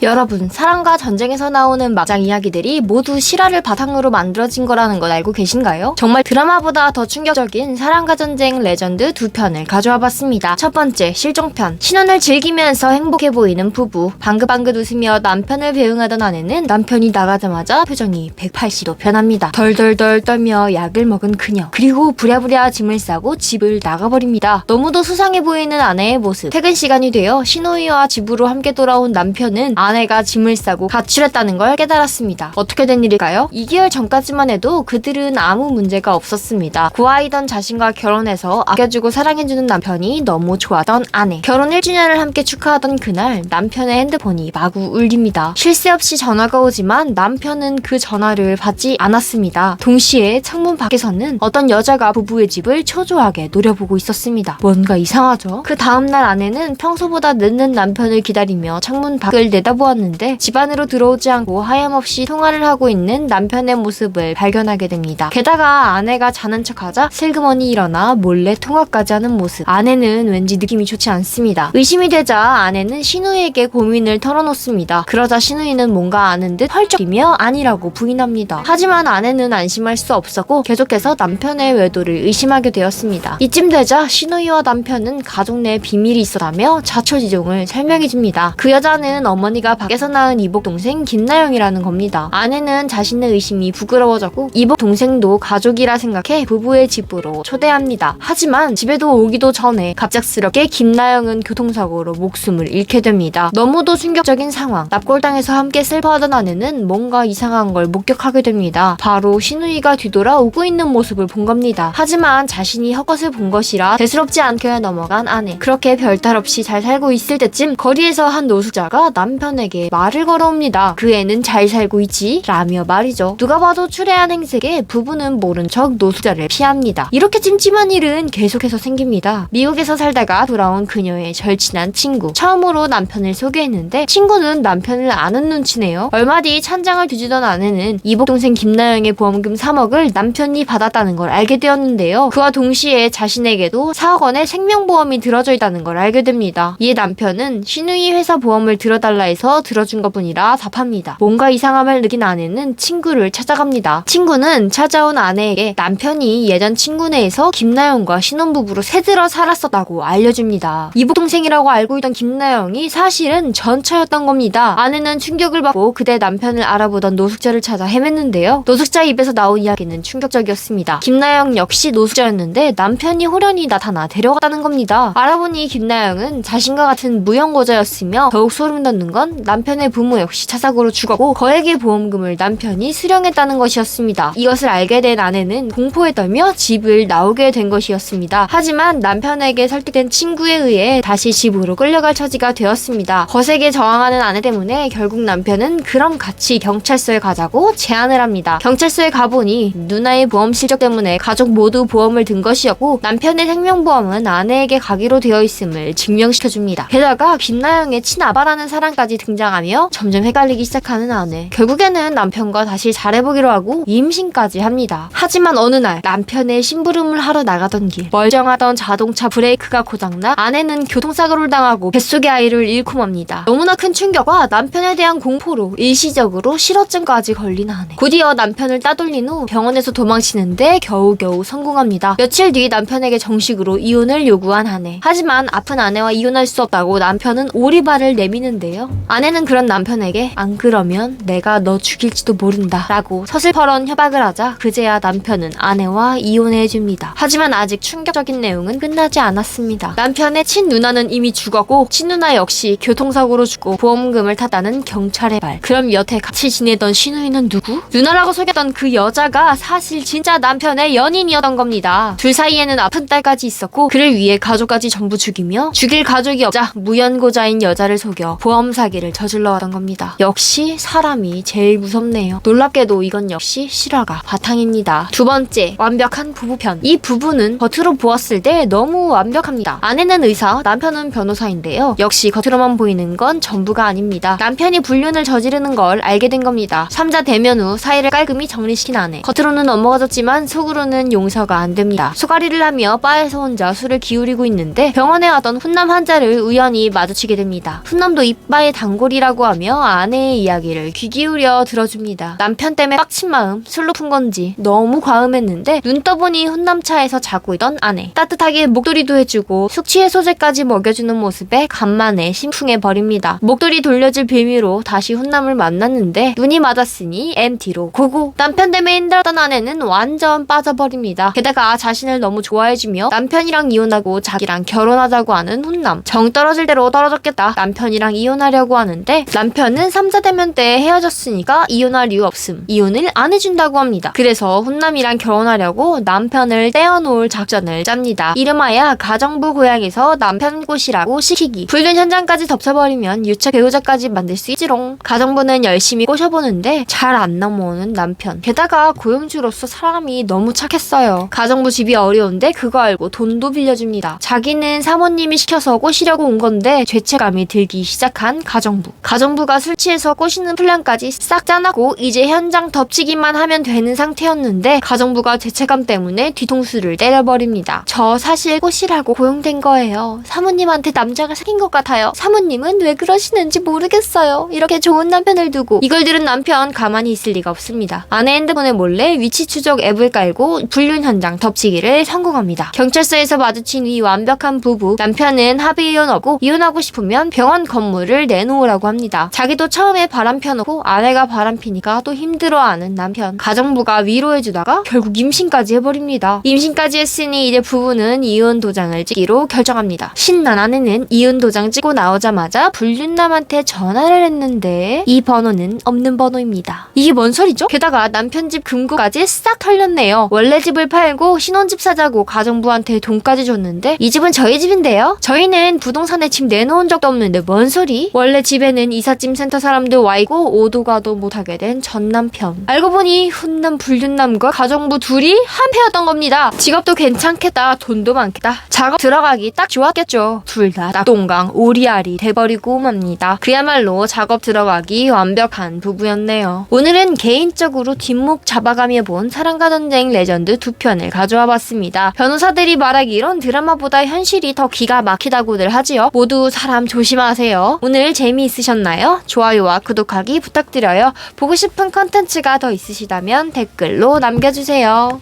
여러분, 사랑과 전쟁에서 나오는 막장 이야기들이 모두 실화를 바탕으로 만들어진 거라는 걸 알고 계신가요? 정말 드라마보다 더 충격적인 사랑과 전쟁 레전드 두 편을 가져와 봤습니다. 첫 번째, 실종편. 신혼을 즐기면서 행복해 보이는 부부. 방긋방긋 웃으며 남편을 배웅하던 아내는 남편이 나가자마자 표정이 180도 변합니다. 덜덜덜 떨며 약을 먹은 그녀. 그리고 부랴부랴 짐을 싸고 집을 나가버립니다. 너무도 수상해 보이는 아내의 모습. 퇴근 시간이 되어 신호이와 집으로 함께 돌아온 남편은 아내가 짐을 싸고 가출했다는 걸 깨달았습니다. 어떻게 된 일일까요? 2개월 전까지만 해도 그들은 아무 문제가 없었습니다. 구아이던 자신과 결혼해서 아껴주고 사랑해주는 남편이 너무 좋아하던 아내. 결혼 1주년을 함께 축하하던 그날 남편의 핸드폰이 마구 울립니다. 쉴 새 없이 전화가 오지만 남편은 그 전화를 받지 않았습니다. 동시에 창문 밖에서는 어떤 여자가 부부의 집을 초조하게 노려보고 있었습니다. 뭔가 이상하죠? 그 다음날 아내는 평소보다 늦는 남편을 기다리며 창문 밖을 내다보았는데 집 안으로 들어오지 않고 하염없이 통화를 하고 있는 남편의 모습을 발견하게 됩니다. 게다가 아내가 자는 척하자 슬그머니 일어나 몰래 통화까지 하는 모습. 아내는 왠지 느낌이 좋지 않습니다. 의심이 되자 아내는 신우이에게 고민을 털어놓습니다. 그러자 신우이는 뭔가 아는 듯 펄쩍이며 아니라고 부인합니다. 하지만 아내는 안심할 수 없었고 계속해서 남편의 외도를 의심하게 되었습니다. 이쯤 되자 신우이와 남편은 가족 내 비밀이 있었다며 자초지종을 설명해줍니다. 그 여자는 어머니가 밖에서 낳은 이복 동생 김나영이라는 겁니다. 아내는 자신의 의심이 부끄러워졌고 이복 동생도 가족이라 생각해 부부의 집으로 초대합니다. 하지만 집에도 오기도 전에 갑작스럽게 김나영은 교통사고로 목숨을 잃게 됩니다. 너무도 충격적인 상황. 납골당해서 함께 슬퍼하던 아내는 뭔가 이상한 걸 목격하게 됩니다. 바로 신우이가 뒤돌아 오고 있는 모습을 본 겁니다. 하지만 자신이 헛것을 본 것이라 대수롭지 않게 넘어간 아내. 그렇게 별탈 없이 잘 살고 있을 때쯤 거리에서 한 노숙자가 남편에게 말을 걸어옵니다. 그 애는 잘 살고 있지? 라며 말이죠. 누가 봐도 추레한 행색에 부부는 모른 척 노숙자를 피합니다. 이렇게 찜찜한 일은 계속해서 생깁니다. 미국에서 살다가 돌아온 그녀의 절친한 친구. 처음으로 남편을 소개했는데 친구는 남편을 아는 눈치네요. 얼마 뒤 찬장을 뒤지던 아내는 이복 동생 김나영의 보험금 3억을 남편이 받았다는 걸 알게 되었는데요. 그와 동시에 자신에게도 4억 원의 생명보험이 들어져 있다는 걸 알게 됩니다. 이에 남편은 신우이 회사 보험을 들어달라 해서 들어준 것뿐이라 답합니다. 뭔가 이상함을 느낀 아내는 친구를 찾아갑니다. 친구는 찾아온 아내에게 남편이 예전 친구네에서 김나영과 신혼부부로 새들어 살았었다고 알려줍니다. 이복 동생이라고 알고 있던 김나영이 사실은 전처였던 겁니다. 아내는 충격을 받고 그대 남편을 알아보던 노숙자를 찾아 헤맸는데요. 노숙자 입에서 나온 이야기는 충격적이었습니다. 김나영 역시 노숙자였는데 남편이 호련히 나타나 데려갔다는 겁니다. 알아보니 김나영은 자신과 같은 무연고자였으며 더욱 소름 돋는 건 남편의 부모 역시 차삭으로 죽었고 거액의 보험금을 남편이 수령했다는 것이었습니다. 이것을 알게 된 아내는 공포에 떨며 집을 나오게 된 것이었습니다. 하지만 남편에게 설득된 친구에 의해 다시 집으로 끌려갈 처지가 되었습니다. 거세게 저항하는 아내 때문에 결국 남편은 그럼 같이 경찰서에 가자고 제안을 합니다. 경찰서에 가보니 누나의 보험 실적 때문에 가족 모두 보험을 든 것이었고 남편의 생명보험은 아내에게 가기로 되어 있음을 증명시켜줍니다. 게다가 김나영의 친아바라는 사람까지 등장하며 점점 헷갈리기 시작하는 아내. 결국에는 남편과 다시 잘해보기로 하고 임신까지 합니다. 하지만 어느 날 남편의 심부름을 하러 나가던 길 멀쩡하던 자동차 브레이크가 고장나 아내는 교통사고를 당하고 뱃속의 아이를 잃고 맙니다. 너무나 큰 충격과 남편에 대한 공포로 일시적으로 실어증까지 걸린 아내. 곧이어 남편을 따돌린 후 병원에서 도망치는데 겨우겨우 성공합니다. 며칠 뒤 남편에게 정식으로 이혼을 요구한 아내. 하지만 아픈 아내와 이혼할 수 없다고 남편은 오리발을 내미는데요. 아내는 그런 남편에게 안 그러면 내가 너 죽일지도 모른다 라고 서슬퍼런 협박을 하자 그제야 남편은 아내와 이혼해줍니다. 하지만 아직 충격적인 내용은 끝나지 않았습니다. 남편의 친누나는 이미 죽었고 친누나 역시 교통사고로 죽고 보험금을 탔다는 경찰의 말. 그럼 여태 같이 지내던 신우이는 누구? 누나라고 속였던 그 여자가 사실 진짜 남편의 연인이었던 겁니다. 둘 사이에는 아픈 딸까지 있었고 그를 위해 가족까지 전부 죽이며 죽일 가족이 없자 무연고자인 여자를 속여 보험 사기를 저질러 하던 겁니다. 역시 사람이 제일 무섭네요. 놀랍게도 이건 역시 실화가 바탕입니다. 두 번째, 완벽한 부부편. 이 부부는 겉으로 보았을 때 너무 완벽합니다. 아내는 의사, 남편은 변호사인데요. 역시 겉으로만 보이는 건 전부가 아닙니다. 남편이 불륜을 저지르는 걸 알게 된 겁니다. 3자 대면 후 사이를 깔끔히 정리시킨 아내. 겉으로는 넘어가졌지만 속으로는 용서가 안 됩니다. 소가리를 하며 바에서 혼자 술을 기울이고 있는데 병원에 와던 훈남 환자를 우연히 마주치게 됩니다. 훈남도 이바에 당황 단골이라고 하며 아내의 이야기를 귀 기울여 들어줍니다. 남편 때문에 빡친 마음 술로 푼 건지 너무 과음했는데 눈 떠보니 훈남차에서 자고 있던 아내. 따뜻하게 목도리도 해주고 숙취해소제까지 먹여주는 모습에 간만에 심쿵해버립니다. 목도리 돌려줄 빌미로 다시 훈남을 만났는데 눈이 맞았으니 MT로 고고. 남편 때문에 힘들었던 아내는 완전 빠져버립니다. 게다가 자신을 너무 좋아해주며 남편이랑 이혼하고 자기랑 결혼하자고 하는 훈남. 정 떨어질 대로 떨어졌겠다. 남편이랑 이혼하려고 하는데 남편은 3자 대면 때 헤어졌으니까 이혼할 이유 없음. 이혼을 안 해준다고 합니다. 그래서 훈남이랑 결혼하려고 남편을 떼어놓을 작전을 짭니다. 이름하여 가정부 고향에서 남편 꼬시라고 시키기. 불륜 현장까지 덮쳐버리면 유책 배우자까지 만들 수 있지롱. 가정부는 열심히 꼬셔보는데 잘 안 넘어오는 남편. 게다가 고용주로서 사람이 너무 착했어요. 가정부 집이 어려운데 그거 알고 돈도 빌려줍니다. 자기는 사모님이 시켜서 꼬시려고 온 건데 죄책감이 들기 시작한 가정부. 가정부가 술 취해서 꼬시는 플랜까지 싹 짜놨고 이제 현장 덮치기만 하면 되는 상태였는데 가정부가 죄책감 때문에 뒤통수를 때려버립니다. 저 사실 꼬시라고 고용된 거예요. 사모님한테 남자가 사귄 것 같아요. 사모님은 왜 그러시는지 모르겠어요. 이렇게 좋은 남편을 두고. 이걸 들은 남편 가만히 있을 리가 없습니다. 아내 핸드폰에 몰래 위치 추적 앱을 깔고 불륜 현장 덮치기를 성공합니다. 경찰서에서 마주친 이 완벽한 부부. 남편은 합의 이혼하고 이혼하고 싶으면 병원 건물을 내놓으라고 합니다. 자기도 처음에 바람 펴놓고 아내가 바람 피니까 또 힘들어하는 남편. 가정부가 위로해주다가 결국 임신까지 해버립니다. 임신까지 했으니 이제 부부는 이혼 도장을 찍기로 결정합니다. 신난 아내는 이혼 도장 찍고 나오자마자 불륜남한테 전화를 했는데 이 번호는 없는 번호입니다. 이게 뭔 소리죠? 게다가 남편 집 금고까지 싹 털렸네요. 원래 집을 팔고 신혼집 사자고 가정부한테 돈까지 줬는데 이 집은 저희 집인데요? 저희는 부동산에 집 내놓은 적도 없는데 뭔 소리? 원래 집에는 이삿짐 센터 사람들 와있고 오도 가도 못하게 된 전 남편. 알고 보니 훈남 불륜남과 가정부 둘이 한 패였던 겁니다. 직업도 괜찮겠다. 돈도 많겠다. 작업 들어가기 딱 좋았겠죠. 둘 다 낙동강 오리알이 돼버리고 맙니다. 그야말로 작업 들어가기 완벽한 부부였네요. 오늘은 개인적으로 뒷목 잡아가며 본 사랑과 전쟁 레전드 2편을 가져와 봤습니다. 변호사들이 말하기론 드라마보다 현실이 더 기가 막히다고들 하지요. 모두 사람 조심하세요. 오늘 재미있으셨나요? 좋아요와 구독하기 부탁드려요. 보고 싶은 컨텐츠가 더 있으시다면 댓글로 남겨주세요.